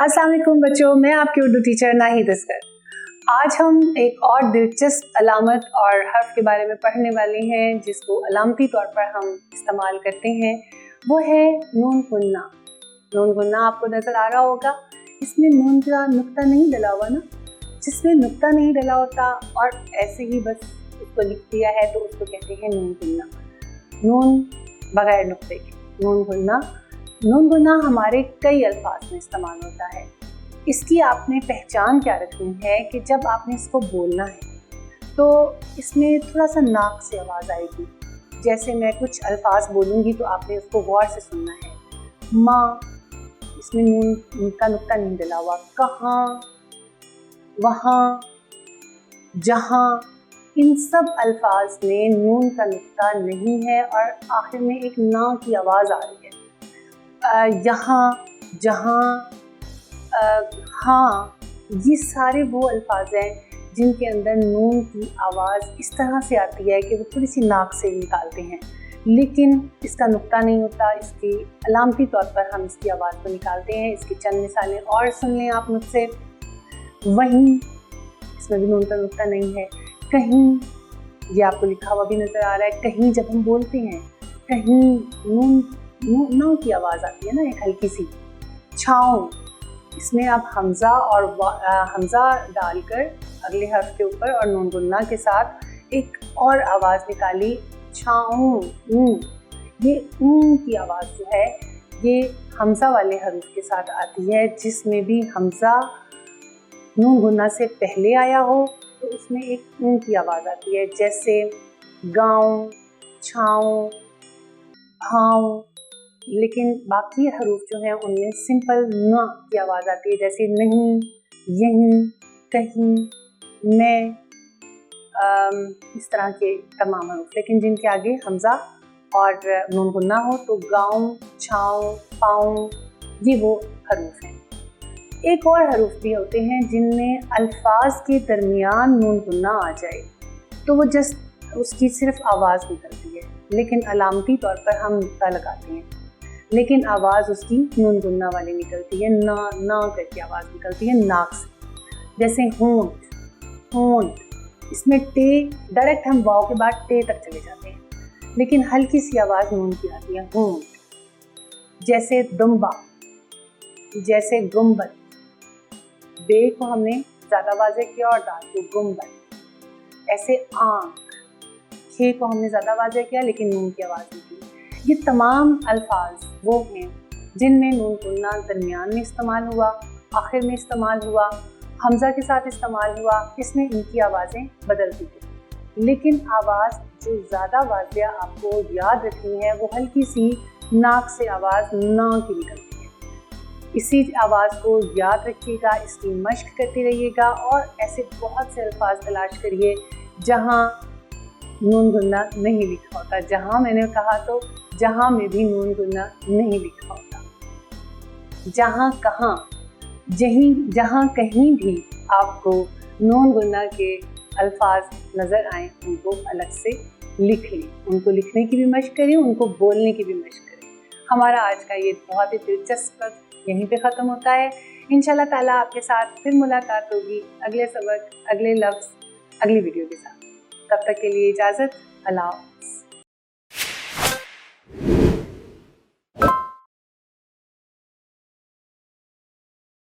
अस्सलाम वालेकुम बच्चों, मैं आपकी उर्दू टीचर नाहिद अस्कर। आज हम एक और दिलचस्प अलामत और हर्फ के बारे में पढ़ने वाले हैं जिसको अलामती तौर पर हम इस्तेमाल करते हैं। वो है नून गुन्ना। नून गुन्ना आपको नज़र आ रहा होगा, इसमें नून का नुक्ता नहीं डला हुआ ना। जिसमें नुक्ता नहीं डला होता और ऐसे ही बस उसको लिख दिया है तो उसको कहते हैं नून गुन्ना। नून बगैर नुक्ते के नून गुन्ना। नून गुन्ना हमारे कई अल्फाज में इस्तेमाल होता है। इसकी आपने पहचान क्या रखनी है कि जब आपने इसको बोलना है तो इसमें थोड़ा सा नाक से आवाज़ आएगी। जैसे मैं कुछ अल्फाज बोलूँगी तो आपने उसको गौर से सुनना है। माँ, इसमें नून का नुक्ता नहीं डला हुआ। कहाँ, वहाँ, जहाँ, इन सब अल्फाज में नून का नुक्ता नहीं है और आखिर में एक ना की आवाज़ आ रही है। यहाँ, जहाँ, हाँ, ये सारे वो अल्फाज हैं जिनके अंदर नून की आवाज़ इस तरह से आती है कि वो थोड़ी सी नाक से निकालते हैं, लेकिन इसका नुक्ता नहीं होता। इसकी अलामती तौर पर हम इसकी आवाज़ को निकालते हैं। इसकी चंद मिसालें और सुन लें आप मुझसे। वहीं, इसमें भी नून का नुक्ता नहीं है। कहीं, ये आपको लिखा हुआ भी नज़र आ रहा है। कहीं जब हम बोलते हैं, कहीं नून ना की आवाज़ आती है ना, एक हल्की सी। छाँव, इसमें आप हमज़ा और हमज़ा डालकर अगले हर्फ के ऊपर और नून गुन्ना के साथ एक और आवाज़ निकाली, छाँव। ये की आवाज़ जो है ये हमज़ा वाले हरूफ के साथ आती है। जिसमें भी हमज़ा नून गुन्ना से पहले आया हो तो उसमें एक की आवाज़ आती है। जैसे गाँव, छाँव, भाव। लेकिन बाकी हरूफ जो हैं उनमें सिंपल न की आवाज़ आती है। जैसे नहीं, यहीं, कहीं, मैं, इस तरह के तमाम हरूफ। लेकिन जिनके आगे हमज़ा और नून गुन्ना हो तो गाँव, छाँव, पाँव, ये वो हरूफ हैं। एक और हरूफ भी होते हैं जिनमें अल्फाज के दरमियान नून गुन्ना आ जाए तो वो जस्ट उसकी सिर्फ आवाज़ निकलती है, लेकिन अलामती तौर पर हम नुक्ता लगाते हैं, लेकिन आवाज़ उसकी नून गुन्ना वाली निकलती है। ना करके आवाज़ निकलती है नाक से। जैसे होंठ, होंठ, इसमें टे डायरेक्ट हम वाव के बाद टे तक चले जाते हैं, लेकिन हल्की सी आवाज़ नून की आती है, होंठ। जैसे दुम्बा, जैसे गुम्बद, बे को हमने ज़्यादा वाज़े किया और डाल के गुम्बद। ऐसे आँख, खे को हमने ज़्यादा वाज़े किया लेकिन नून की आवाज़ नहीं की। ये तमाम अल्फाज वो हैं जिनमें नून गुन्ना दरमियान में इस्तेमाल हुआ, आखिर में इस्तेमाल हुआ, हमज़ा के साथ इस्तेमाल हुआ। इसमें इनकी आवाज़ें बदलती थी, लेकिन आवाज़ जो ज़्यादा वाज़िया आपको याद रखनी है वो हल्की सी नाक से आवाज़ ना की निकलती है। इसी आवाज़ को याद रखिएगा, इसकी मश्क करते रहिएगा और ऐसे बहुत से अल्फाज तलाश करिए जहाँ नून गुन्ना नहीं लिखा होता। जहाँ मैंने कहा तो जहाँ में भी नून गुन्ना नहीं लिखा होता। जहाँ कहाँ, जहाँ कहीं भी आपको नून गुन्ना के अल्फाज नज़र आए उनको अलग से लिख लें। उनको लिखने की भी मश्क करें, उनको बोलने की भी मश्क करें। हमारा आज का ये बहुत ही दिलचस्प यहीं पे ख़त्म होता है। इंशाल्लाह ताला आपके साथ फिर मुलाकात होगी अगले सबक, अगले लफ्ज़, अगली वीडियो के साथ। तब तक के लिए इजाज़त। अल्लाह।